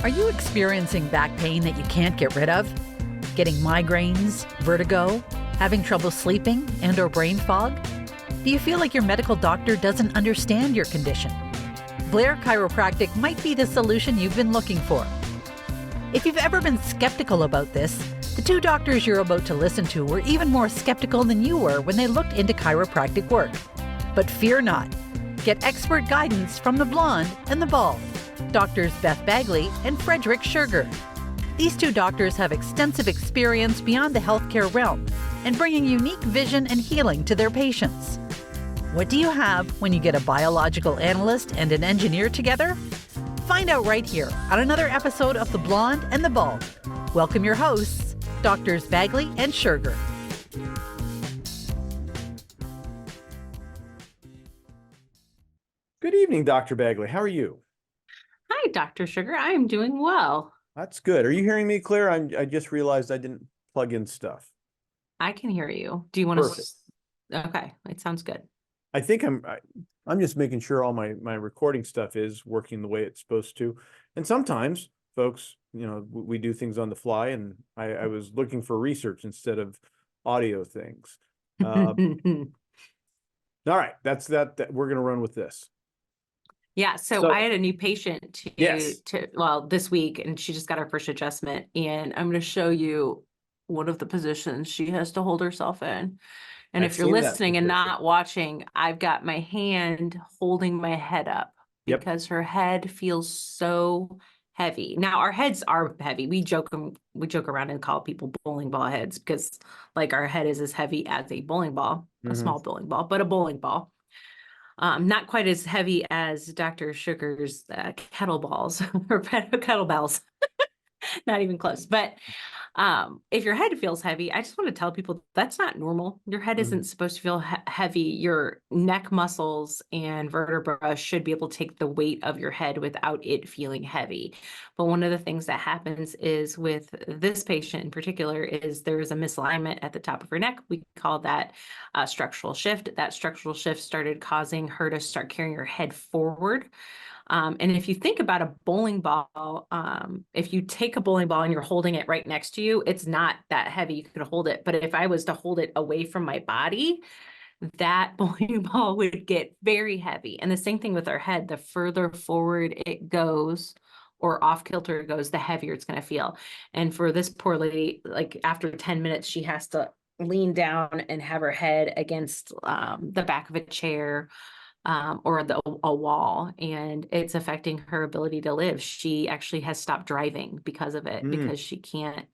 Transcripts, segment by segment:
Are you experiencing back pain that you can't get rid of? Getting migraines, vertigo, having trouble sleeping, and/or brain fog? Do you feel like your medical doctor doesn't understand your condition? Blair Chiropractic might be the solution you've been looking for. If you've ever been skeptical about this, the two doctors you're about to listen to were even more skeptical than you were when they looked into chiropractic work. But fear not. Get expert guidance from the blonde and the bald, Doctors Beth Bagley and Frederick Scherger. These two doctors have extensive experience beyond the healthcare realm and bringing unique vision and healing to their patients. What do you have when you get a biological analyst and an engineer together? Find out right here on another episode of The Blonde and the Bald. Welcome your hosts, Doctors Bagley and Scherger. Good evening, Dr. Bagley. How are you? Hi, Dr. Scherger. I am doing well. That's good. Are you hearing me clear? I just realized I didn't plug in stuff. I can hear you. Do you want Perfect. to? Okay, it sounds good. I think I'm just making sure all my recording stuff is working the way it's supposed to. And sometimes, folks, we do things on the fly, and I was looking for research instead of audio things. All right, that's that. We're going to run with this. Yeah, so I had a new patient this week, and she just got her first adjustment, and I'm going to show you one of the positions she has to hold herself in. And if you're listening and not watching, I've got my hand holding my head up because her head feels so heavy. Now our heads are heavy. We joke around and call people bowling ball heads because like our head is as heavy as a bowling ball, a small bowling ball, but a bowling ball. Not quite as heavy as Dr. Scherger's kettlebells or kettlebells. Not even close. But if your head feels heavy, I just want to tell people that's not normal. Your head isn't supposed to feel heavy. Your neck muscles and vertebra should be able to take the weight of your head without it feeling heavy. But one of the things that happens is with this patient in particular is there is a misalignment at the top of her neck. We call that structural shift. That structural shift started causing her to start carrying her head forward. And if you think about a bowling ball, if you take a bowling ball and you're holding it right next to you, it's not that heavy. You could hold it. But if I was to hold it away from my body, that bowling ball would get very heavy. And the same thing with our head. The further forward it goes or off kilter it goes, the heavier it's going to feel. And for this poor lady, like after 10 minutes, she has to lean down and have her head against the back of a chair. Or a wall, and it's affecting her ability to live. She actually has stopped driving because of it, because she can't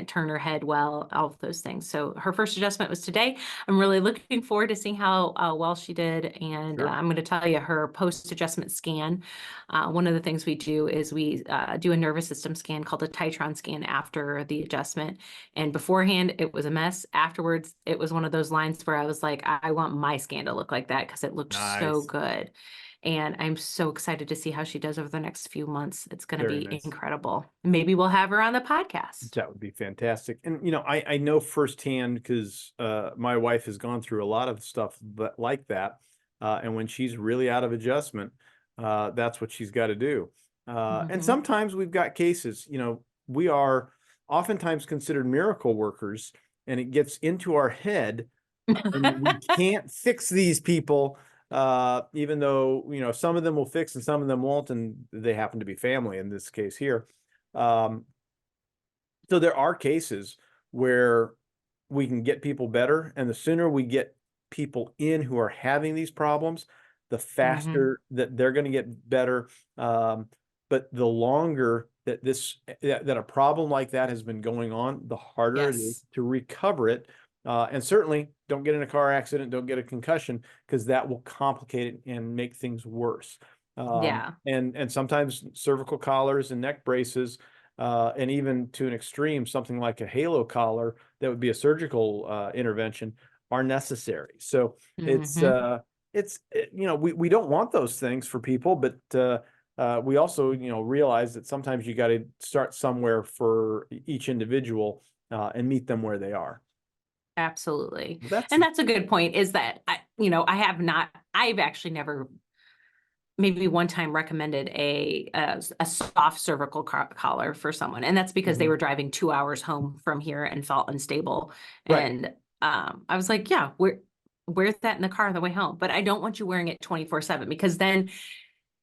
turn her head well, all of those things. So her first adjustment was today. I'm really looking forward to seeing how well she did. And I'm going to tell you her post-adjustment scan. One of the things we do is we do a nervous system scan called a Titron scan after the adjustment. And beforehand, it was a mess. Afterwards, it was one of those lines where I was like, I want my scan to look like that because it looked so good. And I'm so excited to see how she does over the next few months. It's going to be incredible. Maybe we'll have her on the podcast. That would be fantastic. And, I know firsthand because my wife has gone through a lot of stuff like that. And when she's really out of adjustment, that's what she's got to do. And sometimes we've got cases, we are oftentimes considered miracle workers, and it gets into our head and we can't fix these people. Even though, some of them will fix and some of them won't, and they happen to be family in this case here. So there are cases where we can get people better, and the sooner we get people in who are having these problems, the faster that they're going to get better. But the longer that that a problem like that has been going on, the harder it is to recover it. And certainly don't get in a car accident, don't get a concussion, because that will complicate it and make things worse. And sometimes cervical collars and neck braces, and even to an extreme, something like a halo collar that would be a surgical intervention, are necessary. So we don't want those things for people, but we also, realize that sometimes you got to start somewhere for each individual and meet them where they are. Absolutely. And that's a good point, is that, I've actually never maybe one time recommended a soft cervical collar for someone. And that's because they were driving 2 hours home from here and felt unstable. Right. And I was like, yeah, wear that in the car on the way home. But I don't want you wearing it 24/7, because then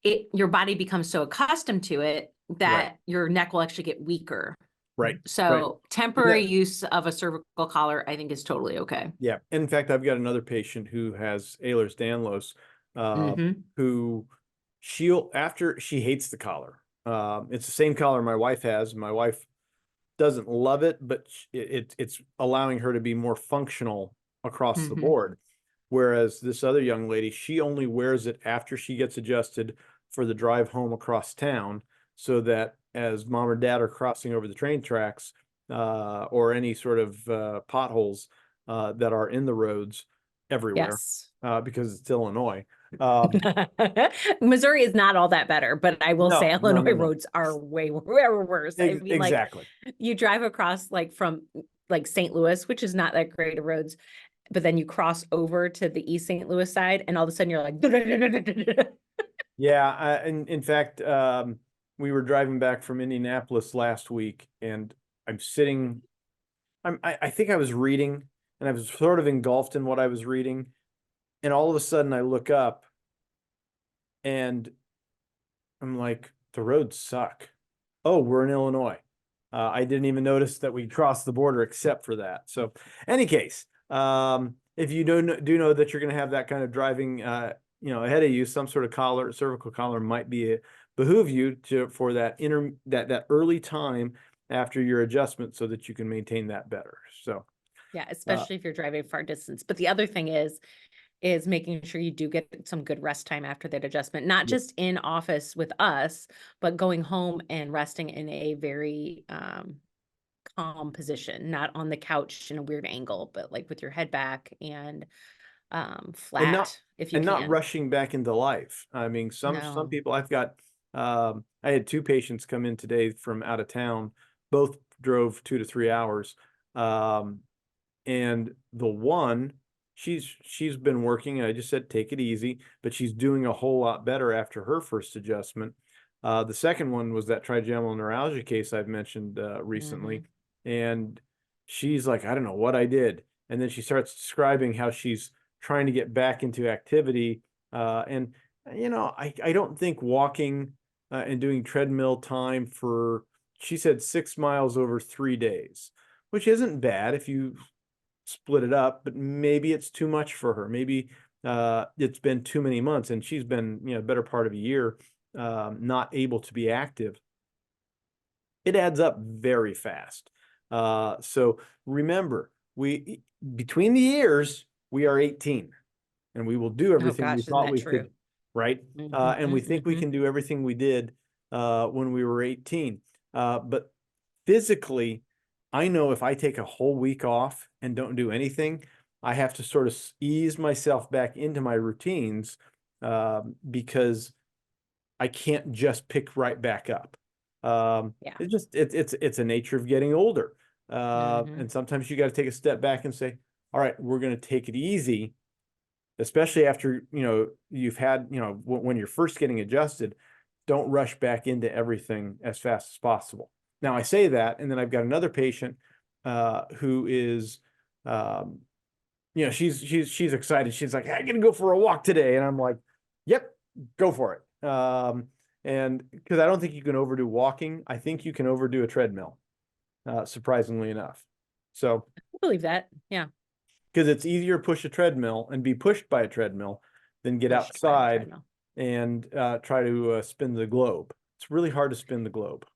your body becomes so accustomed to it that your neck will actually get weaker. Right. So temporary use of a cervical collar, I think, is totally okay. Yeah. In fact, I've got another patient who has Ehlers-Danlos, who after she hates the collar. It's the same collar my wife has. My wife doesn't love it, but it's allowing her to be more functional across the board. Whereas this other young lady, she only wears it after she gets adjusted for the drive home across town, so that as mom or dad are crossing over the train tracks, or any sort of potholes that are in the roads everywhere, because it's Illinois. Missouri is not all that better, but I will say Illinois no. roads are way worse. I mean, exactly. Like, you drive across like from like St. Louis, which is not that great of roads, but then you cross over to the East St. Louis side, and all of a sudden you're like, yeah. In fact, we were driving back from Indianapolis last week, and I'm sitting. I think I was reading, and I was sort of engulfed in what I was reading, and all of a sudden I look up, and I'm like, the roads suck. Oh, we're in Illinois. I didn't even notice that we crossed the border except for that. So, any case, if you do know that you're going to have that kind of driving, ahead of you, some sort of cervical collar might behoove you for that that early time after your adjustment, so that you can maintain that better. So, yeah, especially if you're driving far distance. But the other thing is making sure you do get some good rest time after that adjustment, not just in office with us, but going home and resting in a very calm position, not on the couch in a weird angle, but like with your head back and flat, if you and can. not rushing back into life. I mean, some people, I've got, I had 2 patients come in today from out of town, both drove 2 to 3 hours. And the one, she's been working, and I just said, take it easy, but she's doing a whole lot better after her first adjustment. The second one was that trigeminal neuralgia case I've mentioned recently. And she's like, I don't know what I did. And then she starts describing how she's trying to get back into activity. And, I don't think walking and doing treadmill time for, she said, 6 miles over 3 days, which isn't bad if you split it up, but maybe it's too much for her. Maybe it's been too many months, and she's been, better part of a year not able to be active. It adds up very fast. So remember, between the years, we are 18, and we will do everything we thought we could, right? And we think we can do everything we did when we were 18. But physically, I know if I take a whole week off and don't do anything, I have to sort of ease myself back into my routines, because I can't just pick right back up. It's a nature of getting older. And sometimes you got to take a step back and say, all right, we're going to take it easy, especially after, you've had, when you're first getting adjusted. Don't rush back into everything as fast as possible. Now, I say that, and then I've got another patient who is, she's excited. She's like, I'm gonna go for a walk today, and I'm like, yep, go for it. And because I don't think you can overdo walking, I think you can overdo a treadmill, surprisingly enough. So I believe that, yeah, because it's easier to push a treadmill and be pushed by a treadmill than get outside and try to spin the globe. It's really hard to spin the globe.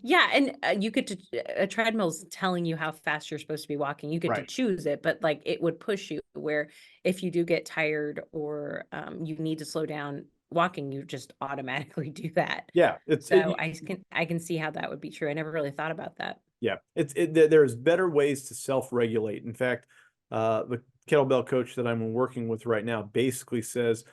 Yeah, and you get to a treadmill's telling you how fast you're supposed to be walking. You get to choose it, but like it would push you where if you do get tired or you need to slow down walking, you just automatically do that. Yeah, I can see how that would be true. I never really thought about that. Yeah, there's better ways to self-regulate. In fact, the kettlebell coach that I'm working with right now basically says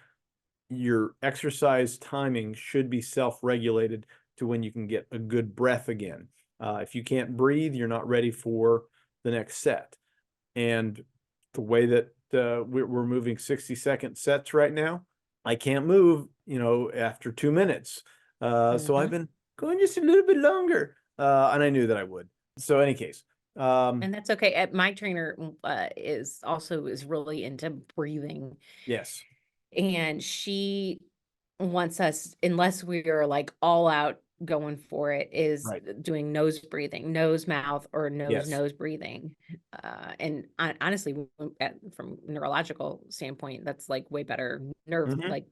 your exercise timing should be self-regulated to when you can get a good breath again. If you can't breathe, you're not ready for the next set. And the way that we're moving 60-second sets right now, I can't move, after 2 minutes. So I've been going just a little bit longer. And I knew that I would. So any case. And that's okay. My trainer is really into breathing. Yes. And she wants us, unless we are like all out going for it, is Right. doing nose breathing, nose, mouth, or Yes. nose breathing. And honestly, from neurological standpoint, that's like way better nerve, like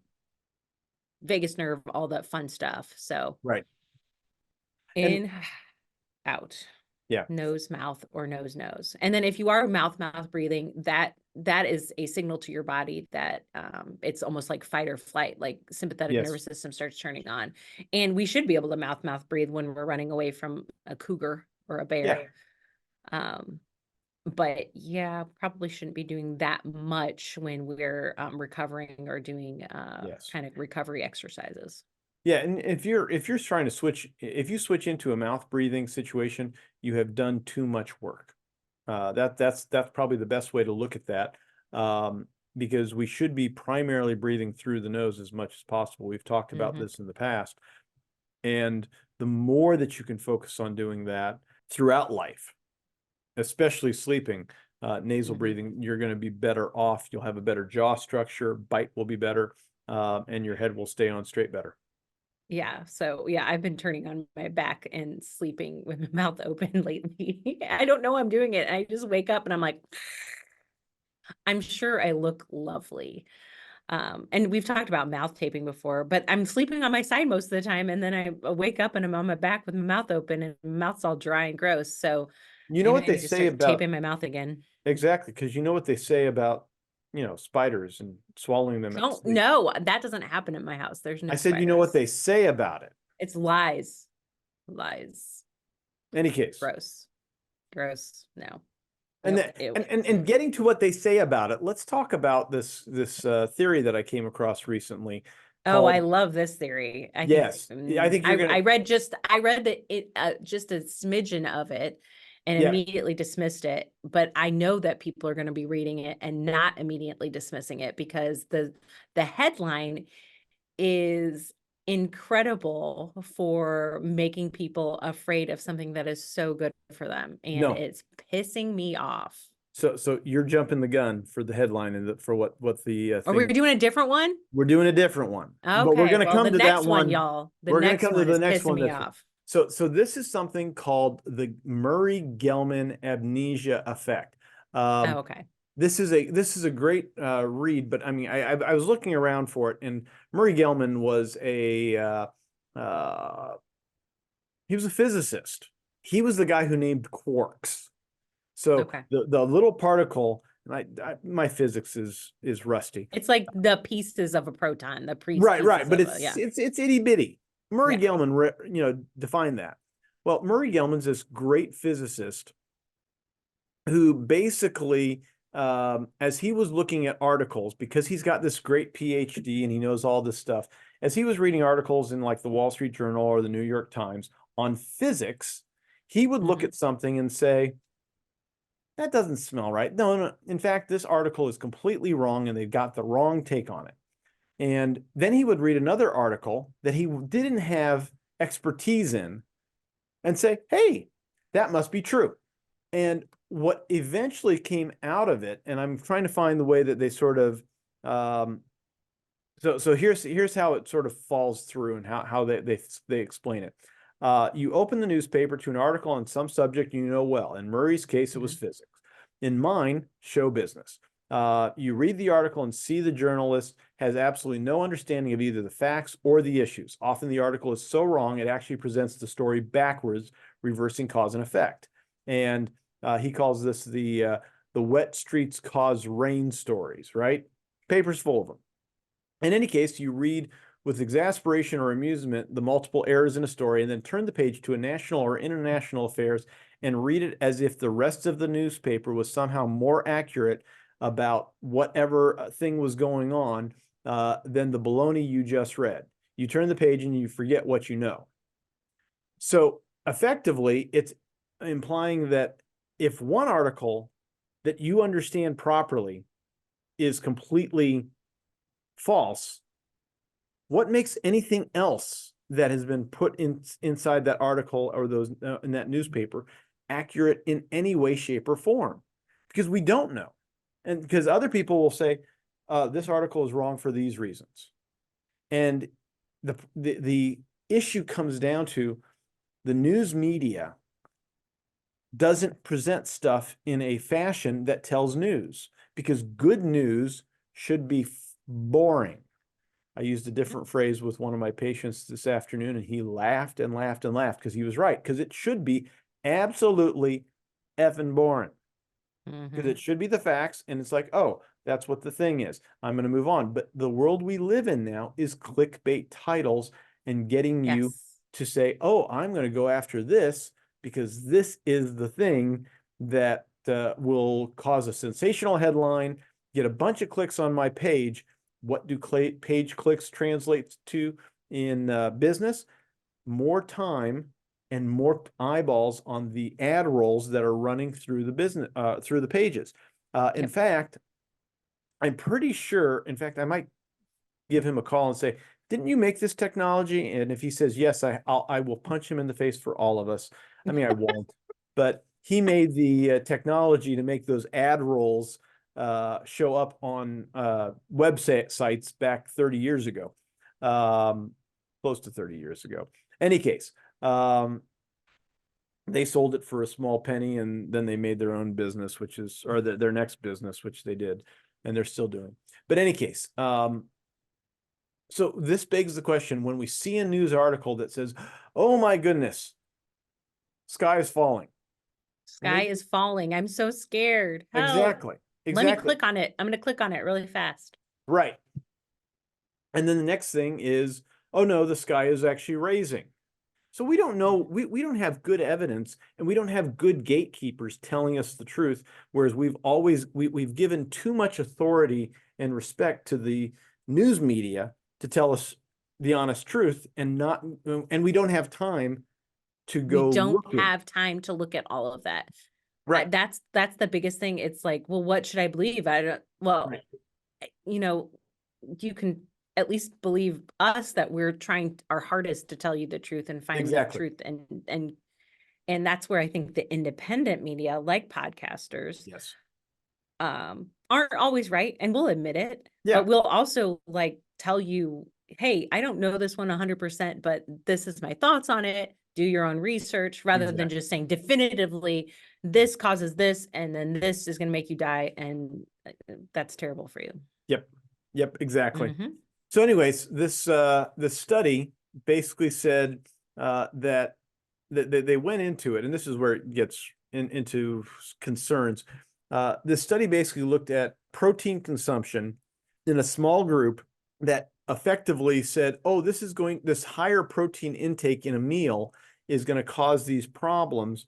vagus nerve, all that fun stuff. So Right. in, out. Yeah. Nose, mouth, or nose. And then if you are mouth breathing, that is a signal to your body that it's almost like fight or flight, like sympathetic nervous system starts turning on. And we should be able to mouth breathe when we're running away from a cougar or a bear. Yeah. But yeah, probably shouldn't be doing that much when we're recovering or doing kind of recovery exercises. Yeah, and if you're trying to if you switch into a mouth breathing situation, you have done too much work. That's probably the best way to look at that, because we should be primarily breathing through the nose as much as possible. We've talked about this in the past, and the more that you can focus on doing that throughout life, especially sleeping, nasal breathing, you're going to be better off. You'll have a better jaw structure, bite will be better, and your head will stay on straight better. Yeah. So yeah, I've been turning on my back and sleeping with my mouth open lately. I don't know I'm doing it. I just wake up and I'm like, I'm sure I look lovely. And we've talked about mouth taping before, but I'm sleeping on my side most of the time. And then I wake up and I'm on my back with my mouth open and my mouth's all dry and gross. So you know what they say about taping my mouth again. Exactly. Because you know what they say about, spiders and swallowing them. No, that doesn't happen at my house. There's no I said, spiders. you know what they say about it. It's lies. Any case. Gross. No. And getting to what they say about it, let's talk about this theory that I came across recently. I love this theory. I think I read just a smidgen of it and immediately dismissed it. But I know that people are going to be reading it and not immediately dismissing it because the headline is incredible for making people afraid of something that is so good for them. And it's pissing me off. So you're jumping the gun for the headline and for what the Are we doing a different one? We're doing a different one. Okay, but we're going to come to that one, y'all. We're going to come to the next one. Me off. So this is something called the Murray-Gell-Mann Amnesia Effect. Okay. This is a great read, but I mean, I was looking around for it, and Murray-Gell-Mann was he was a physicist. He was the guy who named quarks. So the little particle, my physics is rusty. It's like the pieces of a proton, right, but it's itty bitty. Murray-Gell-Mann, defined that. Well, Murray-Gell-Mann's this great physicist who basically, as he was looking at articles, because he's got this great PhD and he knows all this stuff, as he was reading articles in like the Wall Street Journal or the New York Times on physics, he would look at something and say, that doesn't smell right. No. In fact, this article is completely wrong and they've got the wrong take on it. And then he would read another article that he didn't have expertise in and say, hey, that must be true. And what eventually came out of it, and I'm trying to find the way that they sort of, so here's how it sort of falls through and how they explain it. You open the newspaper to an article on some subject you know well. In Murray's case, it was physics. In mine, show business. You read the article and see the journalist has absolutely no understanding of either the facts or the issues. Often the article is so wrong, it actually presents the story backwards, reversing cause and effect. And he calls this the wet streets cause rain stories, right? Paper's full of them. In any case, you read with exasperation or amusement the multiple errors in a story and then turn the page to a national or international affairs and read it as if the rest of the newspaper was somehow more accurate about whatever thing was going on than the baloney you just read. You turn the page and you forget what you know. So effectively, it's implying that if one article that you understand properly is completely false, What makes anything else that has been put inside that article or those in that newspaper accurate in any way, shape, or form? Because we don't know. And because other people will say, this article is wrong for these reasons. And the issue comes down to the news media doesn't present stuff in a fashion that tells news, because good news should be boring. I used a different phrase with one of my patients this afternoon, and he laughed and laughed and laughed because he was right, because it should be absolutely effing boring. Because it should be the facts, and it's like, oh, that's what the thing is. I'm going to move on. But the world we live in now is clickbait titles and getting you to say, oh, I'm going to go after this because this is the thing that will cause a sensational headline, get a bunch of clicks on my page. What do page clicks translate to in business? More time and more eyeballs on the ad rolls that are running through the business, through the pages. In fact, I'm pretty sure, in fact, I might give him a call and say, didn't you make this technology? And if he says, yes, I will punch him in the face for all of us. I mean, I won't, but he made the technology to make those ad rolls show up on website sites back 30 years ago, close to 30 years ago. Any case, they sold it for a small penny, and then they made their own business, which is, or their next business, which they did, and they're still doing. But any case, so this begs the question, when we see a news article that says, oh my goodness, sky is falling. Sky is falling. I'm so scared. Help. Exactly. Let me click on it. I'm going to click on it really fast. Right. And then the next thing is, oh no, the sky is actually raising. So we don't know, we don't have good evidence, and we don't have good gatekeepers telling us the truth, whereas we've given too much authority and respect to the news media to tell us the honest truth, and we don't have time to go. We don't have time to look at all of that. Right. That's the biggest thing. It's like, well, what should I believe? I don't, well, you know, you can at least believe us that we're trying our hardest to tell you the truth and find the truth. And that's where I think the independent media, like podcasters, aren't always right. And we'll admit it, but we'll also like tell you, hey, I don't know this one 100%, but this is my thoughts on it. Do your own research, rather than just saying definitively, this causes this, and then this is going to make you die. And that's terrible for you. Yep. Exactly. So anyways, this study basically said that they went into it, and this is where it gets into concerns. This study basically looked at protein consumption in a small group that effectively said, oh, this higher protein intake in a meal is going to cause these problems,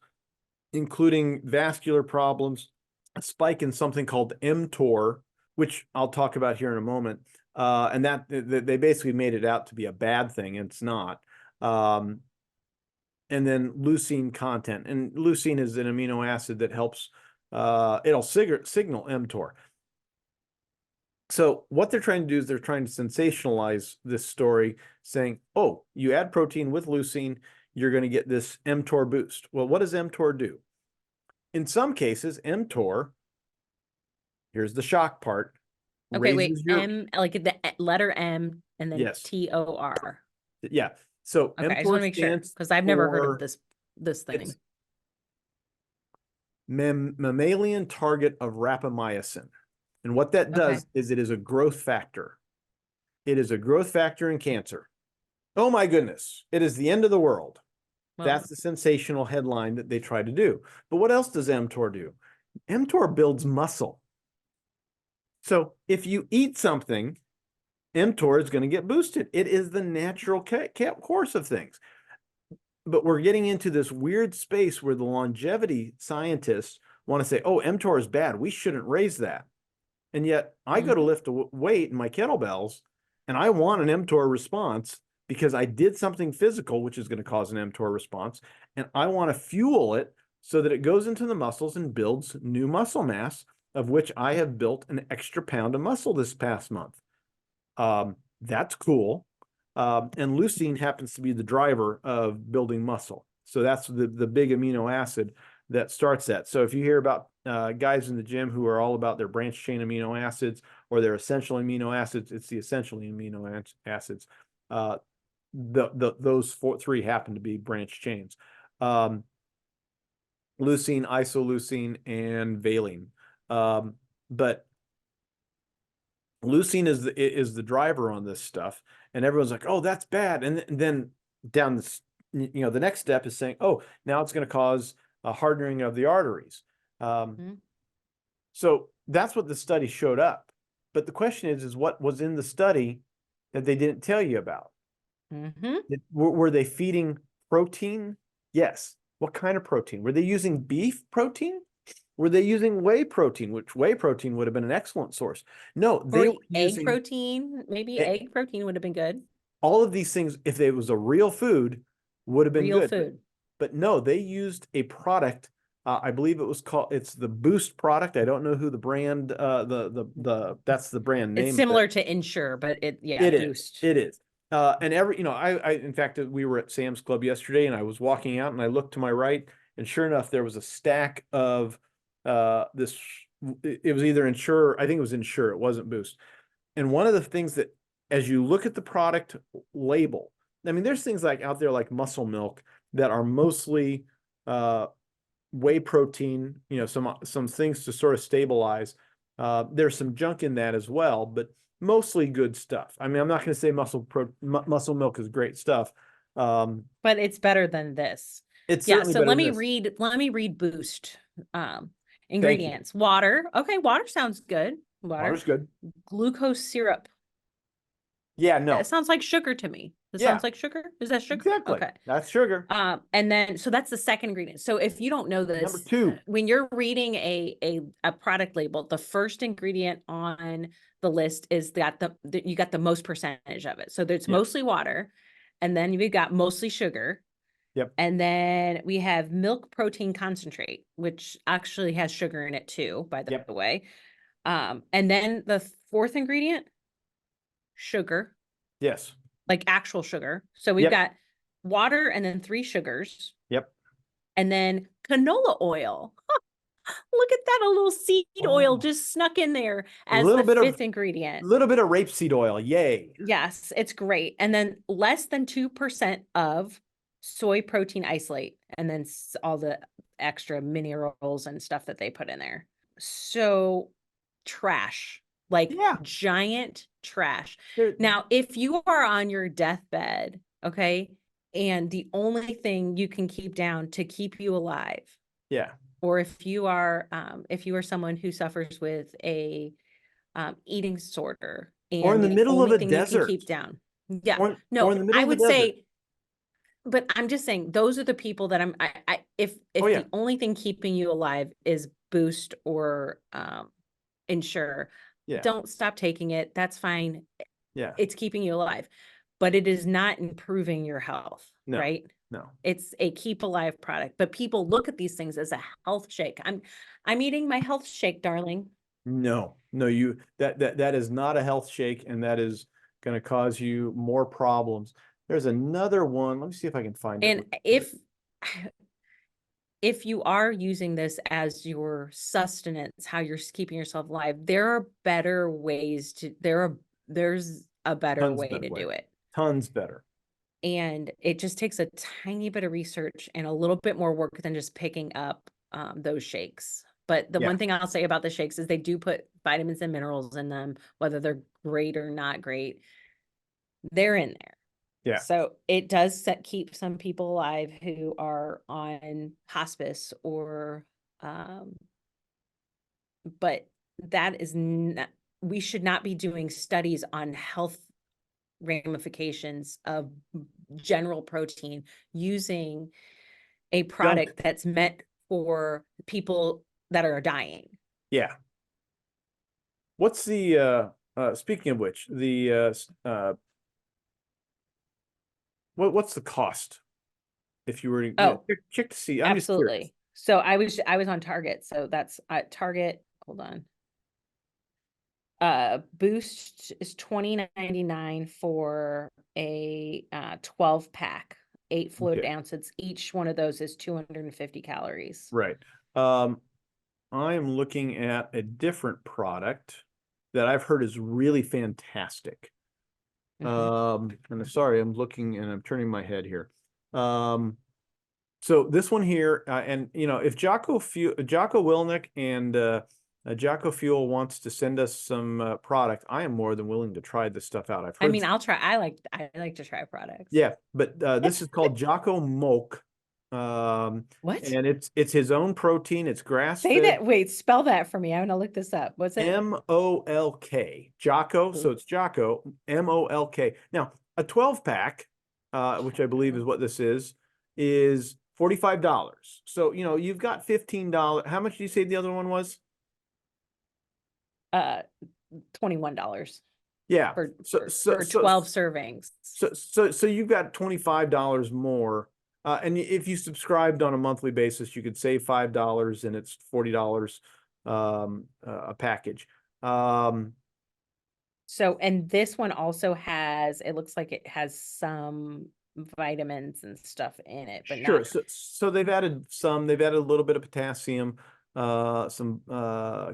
including vascular problems, a spike in something called mTOR, which I'll talk about here in a moment. And that they basically made it out to be a bad thing, and it's not. And then leucine content, and leucine is an amino acid that helps, it'll signal mTOR. So what they're trying to do is they're trying to sensationalize this story, saying, oh, you add protein with leucine, you're going to get this mTOR boost. Well, what does mTOR do? In some cases, mTOR, here's the shock part. Okay, wait, M, like the letter M and then TOR. Yeah. So okay, I just want to make sure, because I've never heard of this thing. Mammalian target of rapamycin. And what that does is it is a growth factor. It is a growth factor in cancer. Oh my goodness, it is the end of the world. Well, that's the sensational headline that they try to do. But what else does mTOR do? mTOR builds muscle. So if you eat something, mTOR is going to get boosted. It is the natural course of things. But we're getting into this weird space where the longevity scientists want to say, oh, mTOR is bad, we shouldn't raise that. And yet I go to lift a weight in my kettlebells, and I want an mTOR response because I did something physical, which is going to cause an mTOR response. And I want to fuel it so that it goes into the muscles and builds new muscle mass, of which I have built an extra pound of muscle this past month. That's cool. And leucine happens to be the driver of building muscle. So that's the big amino acid that starts that. So if you hear about guys in the gym who are all about their branch chain amino acids or their essential amino acids, it's the essential amino acids. Those three happen to be branch chains. Leucine, isoleucine, and valine. But leucine is the driver on this stuff, and everyone's like, "Oh, that's bad." And then down this, the next step is saying, "Oh, now it's going to cause a hardening of the arteries." So that's what the study showed up. But the question is what was in the study that they didn't tell you about? Were they feeding protein? Yes. What kind of protein? Were they using beef protein? Were they using whey protein, which whey protein would have been an excellent source? No, they were using egg protein. Maybe egg protein would have been good. All of these things, if it was a real food, would have been real good. food. But no, they used a product. I believe it's the Boost product. I don't know who the brand, that's the brand name. It's similar to Ensure, but it Boost. It is. And in fact, we were at Sam's Club yesterday and I was walking out and I looked to my right and sure enough, there was a stack of this. It was either Ensure, I think it was Ensure, it wasn't Boost. And one of the things that, as you look at the product label, I mean, there's things like out there like Muscle Milk that are mostly whey protein, some things to sort of stabilize. There's some junk in that as well, but mostly good stuff. I mean, I'm not going to say Muscle Milk is great stuff. But it's better than this. It's certainly so better let me read Boost ingredients. Water. Okay, water sounds good. Water's good. Glucose syrup. Yeah, no. It sounds like sugar to me. It sounds like sugar. Is that sugar? Exactly. Okay. That's sugar. And then so that's the second ingredient. So if you don't know this, number 2, when you're reading a product label, the first ingredient on the list is you got the most percentage of it. So there's mostly water, and then you've got mostly sugar. Yep. And then we have milk protein concentrate, which actually has sugar in it too, by the way. And then the fourth ingredient, sugar. Yes. Like actual sugar. So we've got water and then 3 sugars. Yep. And then canola oil. Look at that, a little seed oil just snuck in there as the fifth ingredient. A little bit of rapeseed oil. Yay. Yes, it's great. And then less than 2% of soy protein isolate. And then all the extra minerals and stuff that they put in there. So trash. Giant trash. Now, if you are on your deathbed, okay, and the only thing you can keep down to keep you alive, or if you are someone who suffers with a eating disorder, and or in the middle of a desert, keep down, I would say. But I'm just saying, those are the people that if the only thing keeping you alive is Boost or Ensure. Don't stop taking it. That's fine. It's keeping you alive, but it is not improving your health, right? No. It's a keep alive product, but people look at these things as a health shake. I'm eating my health shake, darling. No, that is not a health shake, and that is going to cause you more problems. There's another one. Let me see if I can find it. And if you are using this as your sustenance, how you're keeping yourself alive, there are better ways there's a better way to do it. Tons better. And it just takes a tiny bit of research and a little bit more work than just picking up those shakes. But the one thing I'll say about the shakes is they do put vitamins and minerals in them, whether they're great or not great, they're in there. Yeah. So it does keep some people alive who are on hospice or, but that is not, we should not be doing studies on health ramifications of general protein using a product that's meant for people that are dying. Yeah. What's the, speaking of which, the, what's the cost if you were to check to see? I'm absolutely. So I was on Target. So that's Target. Hold on. Boost is $20.99 for a 12 pack, 8 fluid ounces. Each one of those is 250 calories. Right. I am looking at a different product that I've heard is really fantastic. And sorry, I'm looking and I'm turning my head here. So this one here, and you know, if Jocko Willnick and Jocko Fuel wants to send us some product, I am more than willing to try this stuff out. I mean, I'll try. I like to try products. Yeah, but this is called Jocko Molk. What? And it's his own protein. It's grass fed. Say that. Wait, spell that for me. I'm gonna look this up. What's it? MOLK. Jocko. So it's Jocko. MOLK. Now a 12 pack, which I believe is what this is $45. So you know you've got $15. How much did you say the other one was? $21. Yeah. For 12 servings. So you've got $25 more. And if you subscribed on a monthly basis, you could save $5 and it's $40 a package. So, and this one also has, it looks like it has some vitamins and stuff in it, but sure. not. So they've added a little bit of potassium, some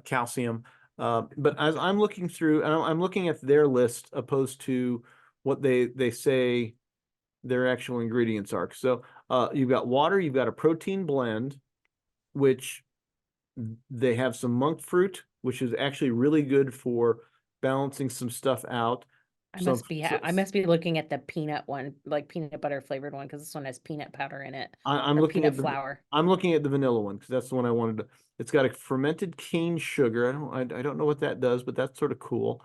calcium. But as I'm looking through, and I'm looking at their list opposed to what they say their actual ingredients are. So you've got water, you've got a protein blend, which they have some monk fruit, which is actually really good for balancing some stuff out. I must be looking at the peanut one, like peanut butter flavored one, because this one has peanut powder in it. I'm looking at flour. I'm looking at the vanilla one because that's the one I wanted to. It's got a fermented cane sugar. I don't know what that does, but that's sort of cool.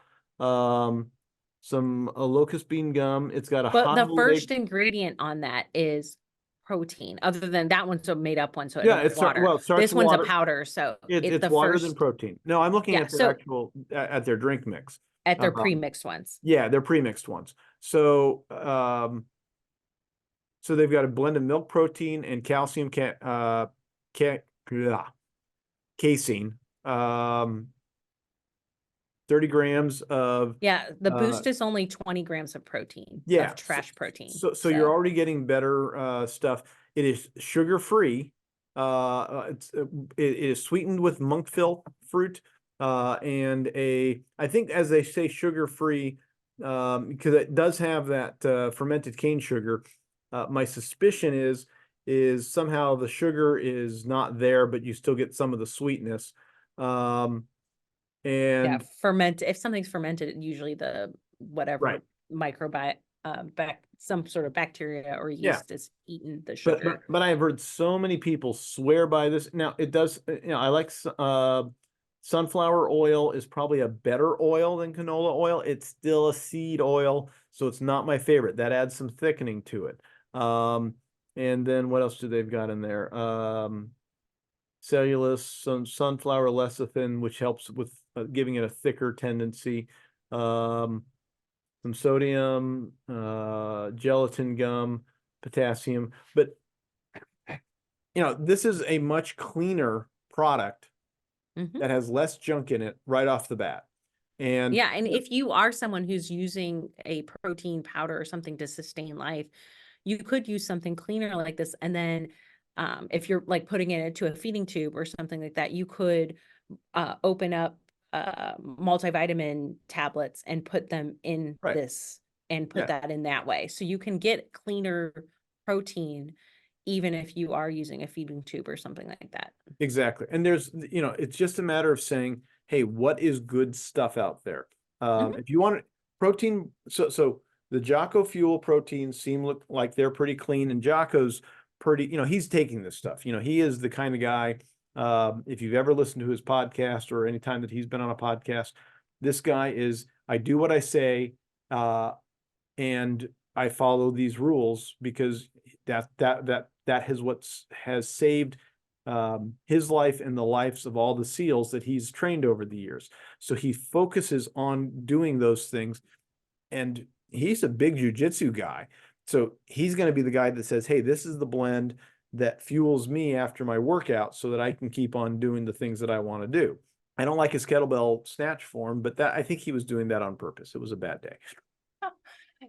Some locust bean gum. It's got a But the first ingredient on that is protein. Other than that one's a made up one, so it's water. Well, it starts this one's a powder, so it's the water first than protein. No, I'm looking at their actual at their drink mix. At their pre-mixed ones. Yeah, they're pre-mixed ones. So so they've got a blend of milk protein and calcium casein. 30 grams of the boost is only 20 grams of protein. Yeah, of trash protein. So you're already getting better stuff. It is sugar free. It is sweetened with monk fruit and I think as they say sugar free because it does have that fermented cane sugar. My suspicion is somehow the sugar is not there, but you still get some of the sweetness. And if something's fermented, usually the whatever microbiome some sort of bacteria or yeast is eating the sugar. But I've heard so many people swear by this. Now it does, you know, I like sunflower oil is probably a better oil than canola oil. It's still a seed oil, so it's not my favorite. That adds some thickening to it. And then what else do they've got in there? Cellulose, some sunflower lecithin, which helps with giving it a thicker tendency. Some sodium, gelatin gum, potassium. But, you know, this is a much cleaner product that has less junk in it right off the bat. And and if you are someone who's using a protein powder or something to sustain life, you could use something cleaner like this. And then if you're like putting it into a feeding tube or something like that, you could open up multivitamin tablets and put them in this and put that in that way. So you can get cleaner protein even if you are using a feeding tube or something like that. Exactly. And there's, you know, it's just a matter of saying, hey, what is good stuff out there? If you want protein, so the Jocko Fuel proteins look like they're pretty clean, and Jocko's pretty, you know, he's taking this stuff. You know, he is the kind of guy, if you've ever listened to his podcast or any time that he's been on a podcast, this guy is, I do what I say, and I follow these rules because that has saved his life and the lives of all the SEALs that he's trained over the years. So he focuses on doing those things, and he's a big jujitsu guy. So he's going to be the guy that says, hey, this is the blend that fuels me after my workout so that I can keep on doing the things that I want to do. I don't like his kettlebell snatch form, but I think he was doing that on purpose. It was a bad day.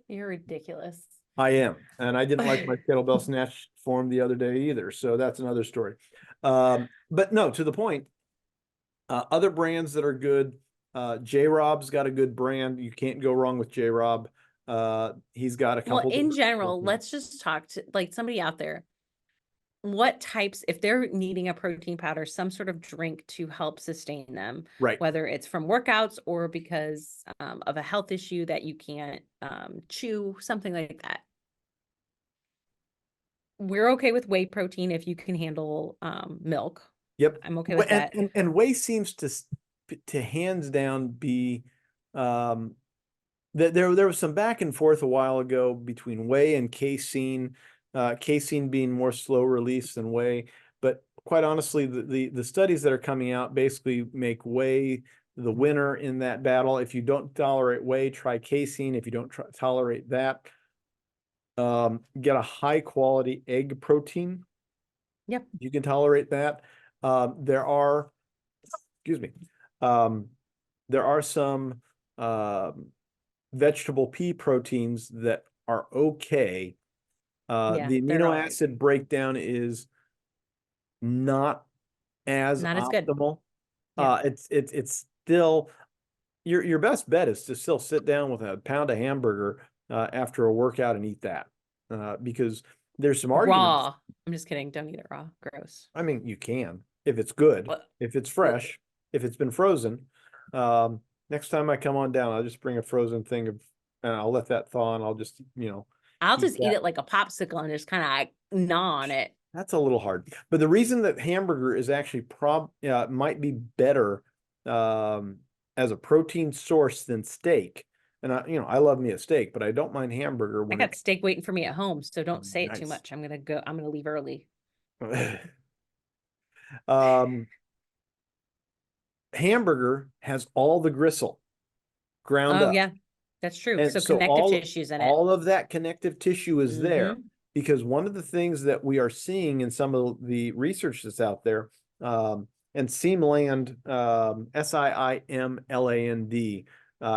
You're ridiculous. I am, and I didn't like my kettlebell snatch form the other day either. So that's another story. But no, to the point, other brands that are good. J-Rob's got a good brand. You can't go wrong with J-Rob. He's got a couple. Well, in general, let's just talk to like somebody out there. What types, if they're needing a protein powder, some sort of drink to help sustain them, right? Whether it's from workouts or because of a health issue that you can't chew, something like that. We're okay with whey protein if you can handle milk. Yep, I'm okay with that. And whey seems to hands down be there was some back and forth a while ago between whey and casein. Casein being more slow release than whey, but quite honestly, the studies that are coming out basically make whey the winner in that battle. If you don't tolerate whey, try casein. If you don't tolerate that, get a high quality egg protein. Yep, you can tolerate that. There are, excuse me, there are some vegetable pea proteins that are okay. Yeah, The they're amino all right. acid breakdown is not as Not as good. optimal. Yeah. It's still your best bet is to still sit down with a pound of hamburger after a workout and eat that, because there's some arguments. Raw. I'm just kidding. Don't eat it raw. Gross. I mean, you can if it's good, What? if it's fresh, if it's been frozen. Next time I come on down, I'll just bring a frozen thing of, and I'll let that thaw, and I'll just, I'll eat just eat that. it like a popsicle and just kind of like gnaw on it. That's a little hard. But the reason that hamburger is actually might be better as a protein source than steak. And I love me a steak, but I don't mind hamburger I when got steak waiting for me at home, so don't say it too Nice. much. I'm gonna leave early. Hamburger has all the gristle ground Oh up. yeah, that's true. And So so connective tissues in it. all of that connective tissue is there, Mhm. because one of the things that we are seeing in some of the research that's out there, and Seamland, Siimland,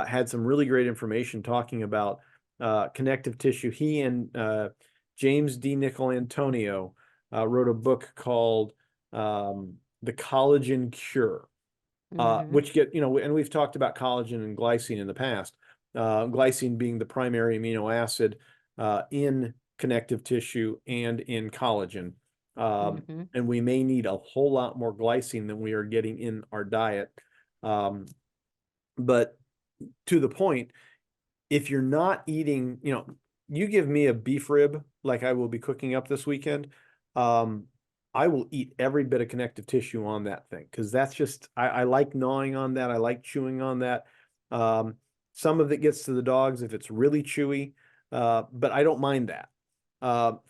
had some really great information talking about connective tissue. He and James D. Nicolantonio wrote a book called The Collagen Cure. Which and we've talked about collagen and glycine in the past. Glycine being the primary amino acid in connective tissue and in collagen. And we may need a whole lot more glycine than we are getting in our diet. But to the point, if you're not eating, you give me a beef rib like I will be cooking up this weekend, I will eat every bit of connective tissue on that thing, because that's just, I like gnawing on that. I like chewing on that. Some of it gets to the dogs if it's really chewy, but I don't mind that.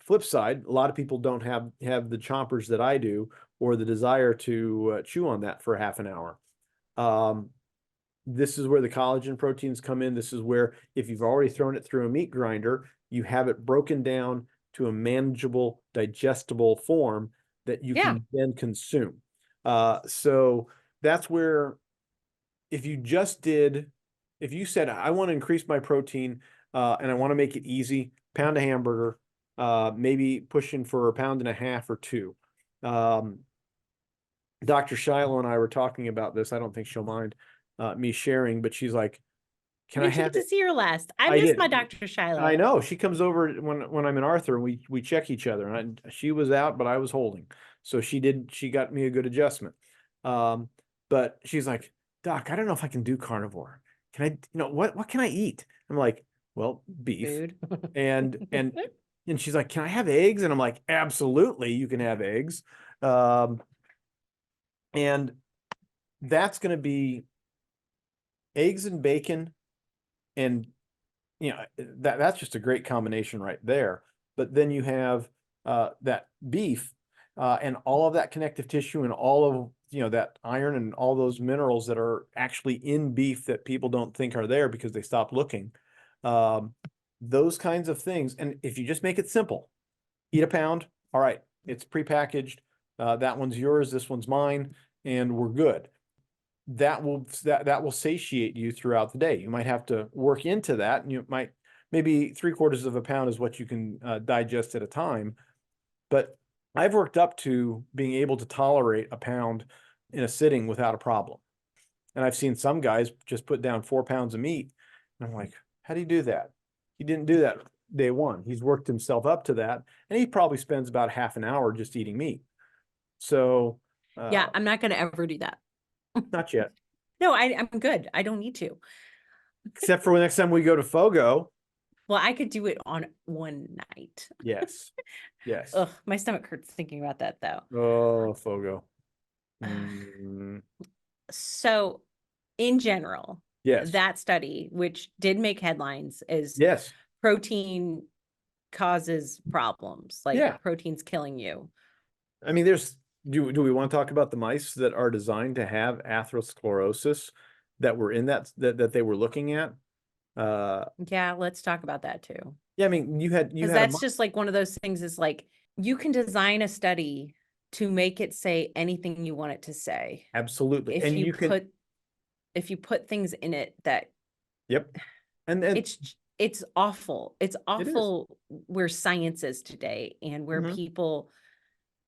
Flip side, a lot of people don't have the chompers that I do, or the desire to chew on that for half an hour. This is where the collagen proteins come in. This is where, if you've already thrown it through a meat grinder, you have it broken down to a manageable, digestible form that you can then consume. So that's where, if you said, I want to increase my protein and I want to make it easy, pound a hamburger, maybe pushing for 1.5 pounds or 2. Dr. Shiloh and I were talking about this. I don't think she'll mind me sharing, but she's like, Can I get to see her last? I miss my Dr. Shiloh. I know. She comes over when I'm in Arthur, and we check each other. And she was out, but I was holding. So she got me a good adjustment. But she's like, Doc, I don't know if I can do carnivore. Can I, what can I eat? I'm like, well, beef. Food. and she's like, can I have eggs? And I'm like, absolutely, you can have eggs. And that's going to be eggs and bacon, and that's just a great combination right there. But then you have that beef and all of that connective tissue and all of that iron and all those minerals that are actually in beef that people don't think are there because they stopped looking. Those kinds of things. And if you just make it simple, eat a pound. All right, it's prepackaged. That one's yours. This one's mine, and we're good. that will satiate you throughout the day. You might have to work into that, and you might, maybe 3/4 of a pound is what you can digest at a time. But I've worked up to being able to tolerate a pound in a sitting without a problem. And I've seen some guys just put down 4 pounds of meat. And I'm like, how do you do that? He didn't do that day one. He's worked himself up to that. And he probably spends about half an hour just eating meat. So yeah, I'm not going to ever do that. Not yet. No, I'm good. I don't need to. Except for the next time we go to Fogo. Well, I could do it on one night. Yes. Yes. Ugh, my stomach hurts thinking about that though. Oh, Fogo. Mm. So in general, Yes. that study, which did make headlines, is Yes. protein causes problems, like Yeah. protein's killing you. I mean, do we want to talk about the mice that are designed to have atherosclerosis that were in that they were looking at? Yeah, let's talk about that too. Yeah, I mean, you had that's just like one of those things, is like you can design a study to make it say anything you want it to say. Absolutely. If you put things in it that, yep. And it's awful. It's awful where science is today, and where people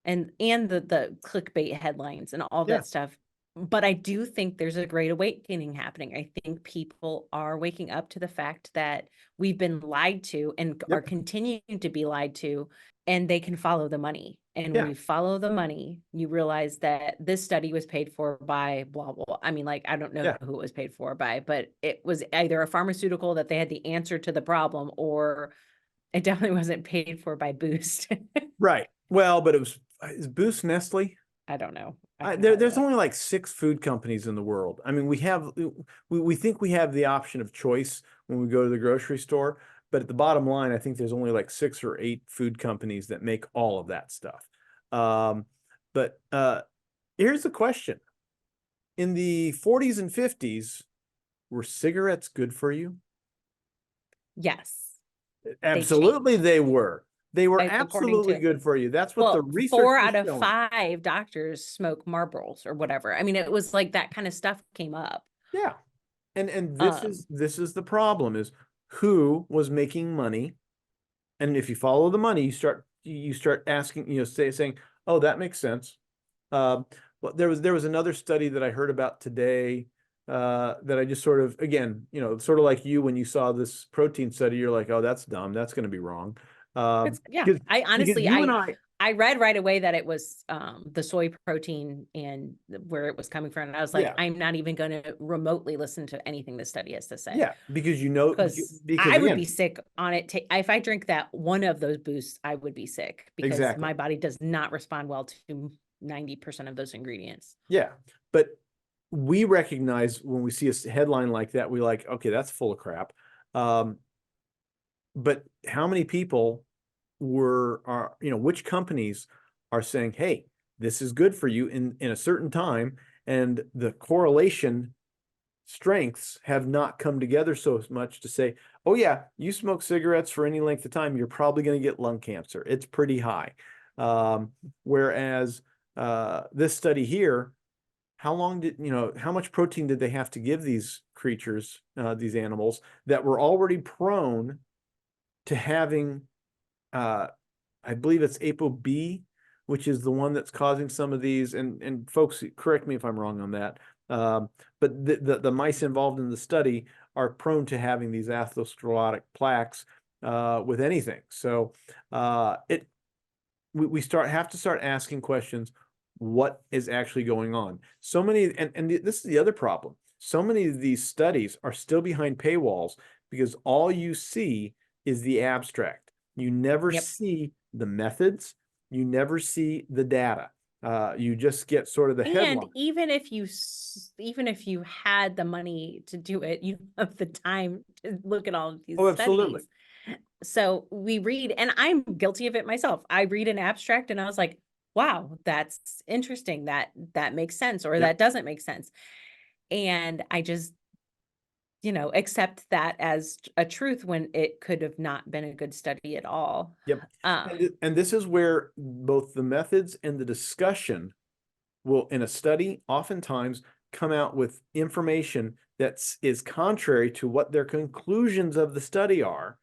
and the clickbait headlines and all that stuff. But I do think there's a great awakening happening. I think people are waking up to the fact that we've been lied to and are continuing to be lied to, and they can follow the money. And when you follow the money, you realize that this study was paid for by blah, blah. I mean, like, I don't know who it was paid for by, but it was either a pharmaceutical that they had the answer to the problem, or it definitely wasn't paid for by Boost. Right. Well, but is Boost Nestle? I don't know. There's only like 6 food companies in the world. I mean, we think we have the option of choice when we go to the grocery store, but at the bottom line, I think there's only like 6 or 8 food companies that make all of that stuff. But here's the question. In the 40s and 50s, were cigarettes good for you? Yes. Absolutely, they were. They were absolutely good for you. That's what the research 4 out of 5 doctors smoke Marlboros or whatever. I mean, it was like that kind of stuff came up. Yeah. And this is the problem, is who was making money. And if you follow the money, you start asking, saying, oh, that makes sense. Well, there was another study that I heard about today that I just sort of, again, sort of like you, when you saw this protein study, you're like, oh, that's dumb. That's going to be wrong. I honestly, I read right away that it was the soy protein and where it was coming from. And I was like, I'm not even going to remotely listen to anything this study has to say. Yeah, because because I would be sick on it. If I drink that one of those boosts, I would be sick, because my body does not respond well to 90% of those ingredients. Yeah, but we recognize when we see a headline like that, we like, okay, that's full of crap. But how many people which companies are saying, hey, this is good for you in a certain time, and the correlation strengths have not come together so much to say, oh yeah, you smoke cigarettes for any length of time, you're probably going to get lung cancer. It's pretty high. Whereas this study here, how much protein did they have to give these creatures, these animals that were already prone to having, I believe it's ApoB, which is the one that's causing some of these, and folks, correct me if I'm wrong on that. But the mice involved in the study are prone to having these atherosclerotic plaques with anything. So we have to start asking questions. What is actually going on? So many, and this is the other problem. So many of these studies are still behind paywalls because all you see is the abstract. You never see the methods. You never see the data. You just get sort of the headline. And even if you had the money to do it, you have the time to look at all of these studies. Absolutely. So we read, and I'm guilty of it myself. I read an abstract and I was like, wow, that's interesting. That makes sense, or that doesn't make sense. And I just, accept that as a truth when it could have not been a good study at all. Yep. And this is where both the methods and the discussion will, in a study, oftentimes come out with information that is contrary to what their conclusions of the study are,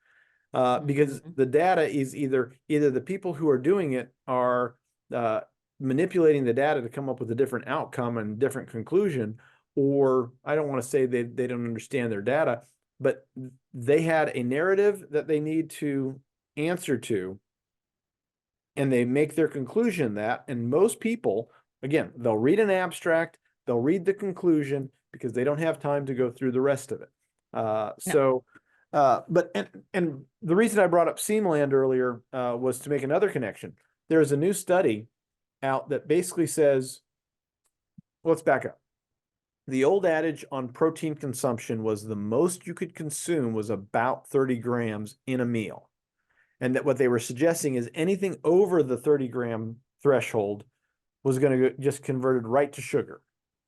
because the data is either the people who are doing it are manipulating the data to come up with a different outcome and different conclusion, or I don't want to say they don't understand their data, but they had a narrative that they need to answer to, and they make their conclusion that, and most people, again, they'll read an abstract, they'll read the conclusion because they don't have time to go through the rest of it. And the reason I brought up Seamland earlier was to make another connection. There is a new study out that basically says, let's back up. The old adage on protein consumption was the most you could consume was about 30 grams in a meal. And that what they were suggesting is anything over the 30-gram threshold was going to just converted right to sugar.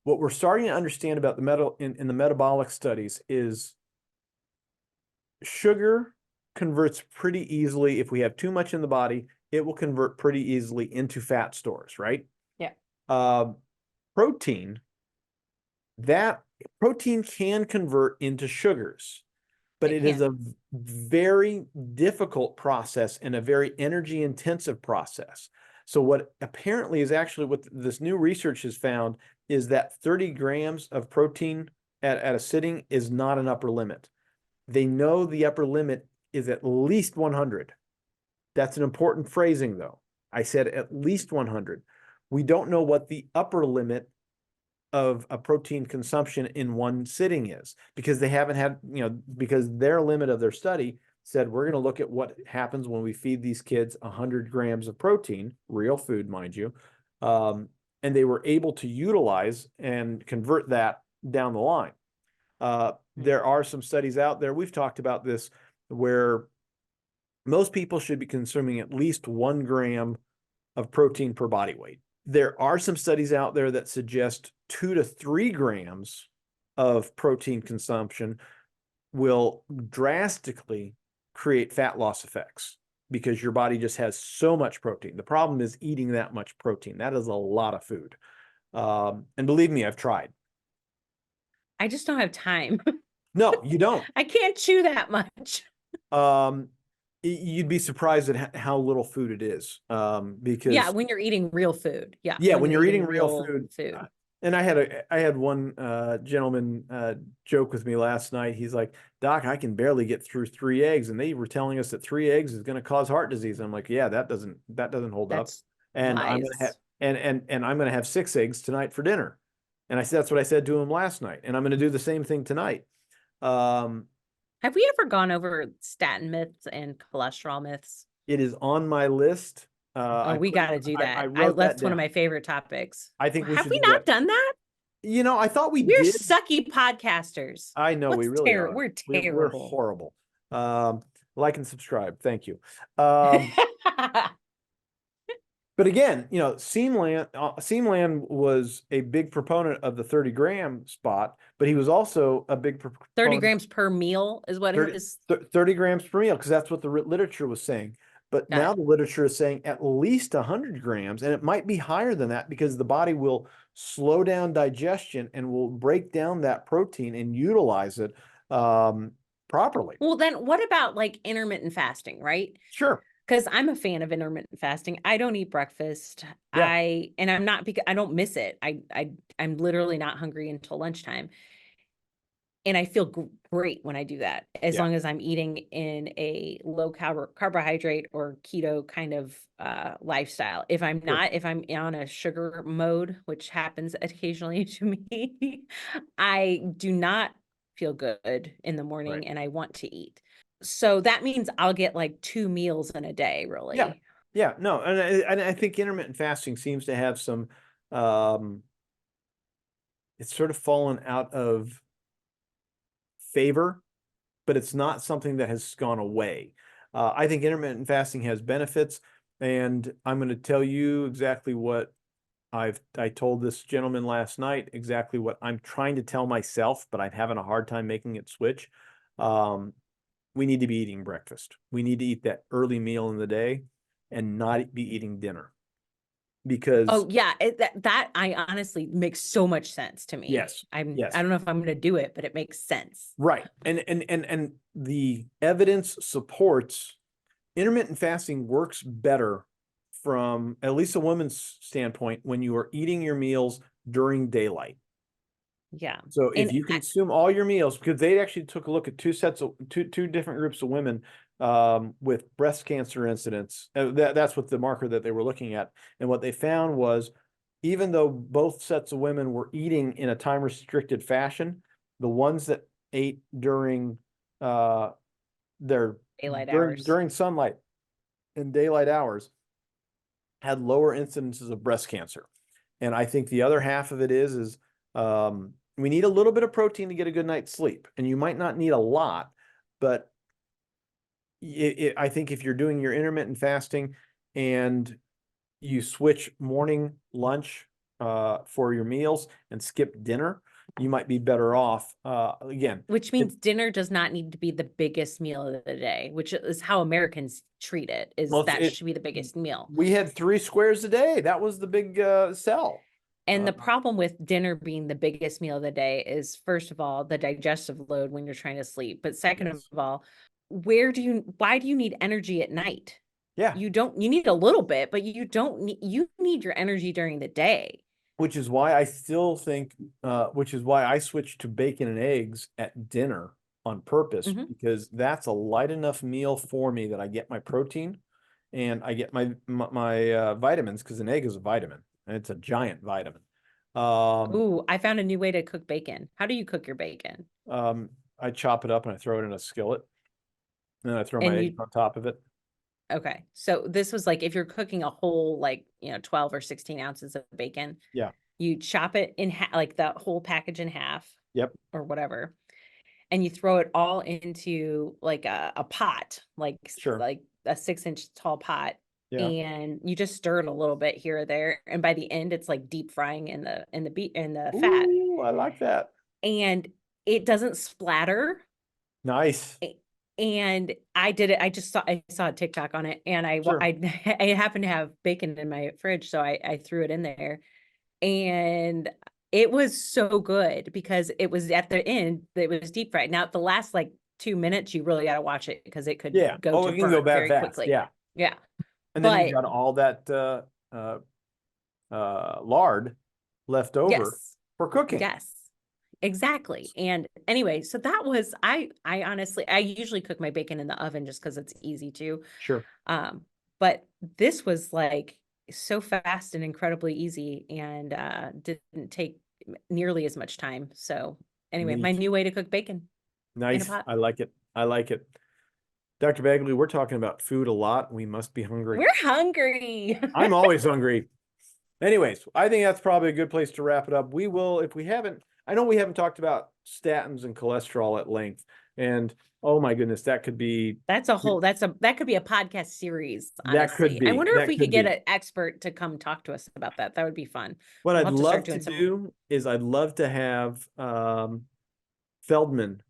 What we're starting to understand about in the metabolic studies is sugar converts pretty easily. If we have too much in the body, it will convert pretty easily into fat stores, right? Yeah. Protein can convert into sugars, but it is a very difficult process and a very energy intensive process. So what apparently is actually what this new research has found is that 30 grams of protein at a sitting is not an upper limit. They know the upper limit is at least 100. That's an important phrasing, though. I said at least 100. We don't know what the upper limit of a protein consumption in one sitting is, because they haven't had, because their limit of their study said, we're going to look at what happens when we feed these kids 100 grams of protein, real food, mind you. And they were able to utilize and convert that down the line. There are some studies out there, we've talked about this, where most people should be consuming at least 1 gram of protein per body weight. There are some studies out there that suggest 2 to 3 grams of protein consumption will drastically create fat loss effects because your body just has so much protein. The problem is eating that much protein. That is a lot of food. And believe me, I've tried. I just don't have time. No, you don't. I can't chew that much. You'd be surprised at how little food it is. Because when you're eating real food. when you're eating real food. And I had one gentleman joke with me last night. He's like, Doc, I can barely get through 3 eggs, and they were telling us that 3 eggs is going to cause heart disease. I'm like, yeah, that doesn't hold up. And I'm going to have and I'm going to have 6 eggs tonight for dinner. And I said, that's what I said to him last night, and I'm going to do the same thing tonight. Have we ever gone over statin myths and cholesterol myths? It is on my list. We got to do that. That's one of my favorite topics. I think have we not done that? I thought we're did. Sucky podcasters. I know we really are. We're terrible. We're horrible. Like and subscribe. Thank you. But again, Seamland was a big proponent of the 30-gram spot, but he was also a big proponent. 30 grams per meal is what it is. 30 grams per meal, because that's what the literature was saying. But now the literature is saying at least 100 grams, and it might be higher than that because the body will slow down digestion and will break down that protein and utilize it properly. Well, then what about like intermittent fasting, right? Sure. Because I'm a fan of intermittent fasting. I don't eat breakfast. Yeah. I'm not, because I don't miss it. I'm literally not hungry until lunchtime. And I feel great when I do that, as long as I'm eating in a low carbohydrate or keto kind of lifestyle. If I'm not, if I'm on a sugar mode, which happens occasionally to me, I do not feel good in the morning and I want to eat. So that means I'll get like 2 meals in a day, really. Yeah. No, and I think intermittent fasting seems to have some, it's sort of fallen out of favor, but it's not something that has gone away. I think intermittent fasting has benefits, and I'm going to tell you exactly what I told this gentleman last night, exactly what I'm trying to tell myself, but I'm having a hard time making it switch. We need to be eating breakfast. We need to eat that early meal in the day and not be eating dinner. because Oh yeah, that I honestly makes so much sense to me. yes, I don't know if I'm going to do it, but it makes sense. right. And the evidence supports intermittent fasting works better from at least a woman's standpoint when you are eating your meals during daylight. Yeah. So if And you consume all your meals, because they actually took a look at two different groups of women with breast cancer incidents. That's what the marker that they were looking at. And what they found was, even though both sets of women were eating in a time restricted fashion, the ones that ate during their daylight hours. during sunlight and daylight hours had lower incidences of breast cancer. And I think the other half of it is we need a little bit of protein to get a good night's sleep. And you might not need a lot, but I think if you're doing your intermittent fasting and you switch morning, lunch for your meals and skip dinner, you might be better off. Again, which means dinner does not need to be the biggest meal of the day, which is how Americans treat it. Should be the biggest meal. We had 3 squares a day. That was the big sell. And the problem with dinner being the biggest meal of the day is, first of all, the digestive load when you're trying to sleep. But second of all, why do you need energy at night? Yeah. You need a little bit, but you need your energy during the day. Which is why I still think, which is why I switched to bacon and eggs at dinner on purpose, because that's a light enough meal for me that I get my protein and I get my vitamins, because an egg is a vitamin and it's a giant vitamin. Ooh, I found a new way to cook bacon. How do you cook your bacon? I chop it up and I throw it in a skillet, and then I throw my eggs on top of it. Okay. So this was like, if you're cooking a whole, 12 or 16 ounces of bacon, yeah, you chop it in half, like the whole package in half. Yep. Or whatever. And you throw it all into like a pot, like a 6-inch tall pot. Yeah. And you just stir it a little bit here or there. And by the end, it's like deep frying in the fat. Ooh, I like that. And it doesn't splatter. Nice. And I did it. I saw a TikTok on it, and I happened to have bacon in my fridge, so I threw it in there, and it was so good because it was at the end, it was deep fried. Now, the last 2 minutes, you really got to watch it because it could go to burn very quickly. Yeah. Yeah. And then you got all that lard left over for cooking. Yes. Exactly. And anyway, so that was, I honestly, I usually cook my bacon in the oven just because it's easy to. Sure. But this was so fast and incredibly easy, and didn't take nearly as much time. So anyway, my new way to cook bacon. Nice. I like it. I like it. Dr. Bagley, we're talking about food a lot. We must be hungry. We're hungry. I'm always hungry. Anyways, I think that's probably a good place to wrap it up. We will, if we haven't, I know we haven't talked about statins and cholesterol at length, and oh my goodness, that could be that could be a podcast series. Honestly. That could be. I wonder if we could get an expert to come talk to us about that. That would be fun. What I'd love to do is I'd love to have Feldman.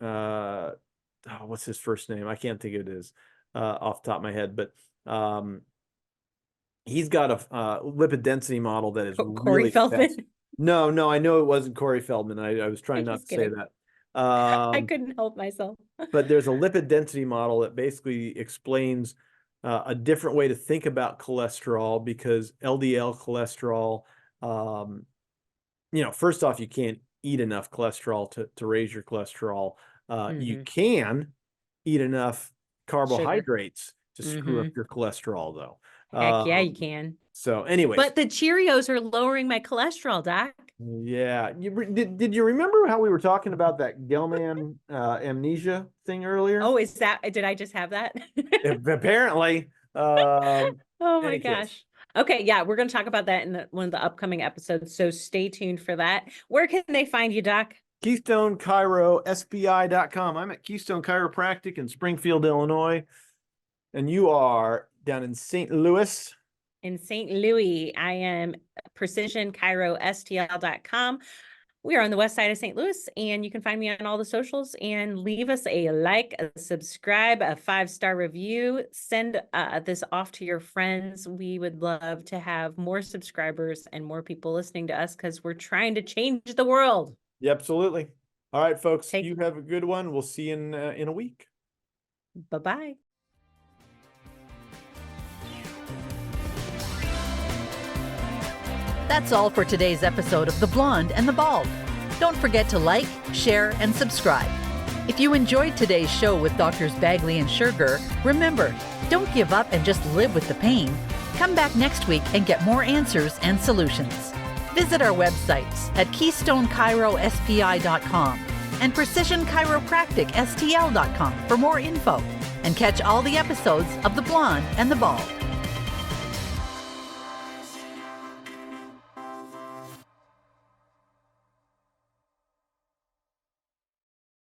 What's his first name? I can't think of it is off the top of my head, but he's got a lipid density model that is Corey Feldman. Fast. No, I know it wasn't Corey Feldman. I was trying not to say that. I couldn't help myself. But there's a lipid density model that basically explains a different way to think about cholesterol, because LDL cholesterol, first off, you can't eat enough cholesterol to raise your cholesterol. You can eat enough carbohydrates to screw up your cholesterol, though. Heck yeah, you can. So anyway, but the Cheerios are lowering my cholesterol, Doc. Yeah. Did you remember how we were talking about that Gell-Mann amnesia thing earlier? Oh, did I just have that? Apparently. Oh my gosh. Okay. Yeah. We're going to talk about that in one of the upcoming episodes. So stay tuned for that. Where can they find you, Doc? KeystoneChiroSBI.com. I'm at Keystone Chiropractic in Springfield, Illinois. And you are down in St. Louis. In St. Louis, I am precisionchirostl.com. We are on the west side of St. Louis, and you can find me on all the socials, and leave us a like, a subscribe, a 5-star review. Send this off to your friends. We would love to have more subscribers and more people listening to us, because we're trying to change the world. Yeah, absolutely. All right, folks, you have a good one. We'll see you in a week. Bye-bye. That's all for today's episode of The Blonde and the Bald. Don't forget to like, share, and subscribe. If you enjoyed today's show with Drs. Bagley and Scherger, remember, don't give up and just live with the pain. Come back next week and get more answers and solutions. Visit our websites at KeystoneChiroSPI.com and PrecisionChiropracticSTL.com for more info, and catch all the episodes of The Blonde and the Bald.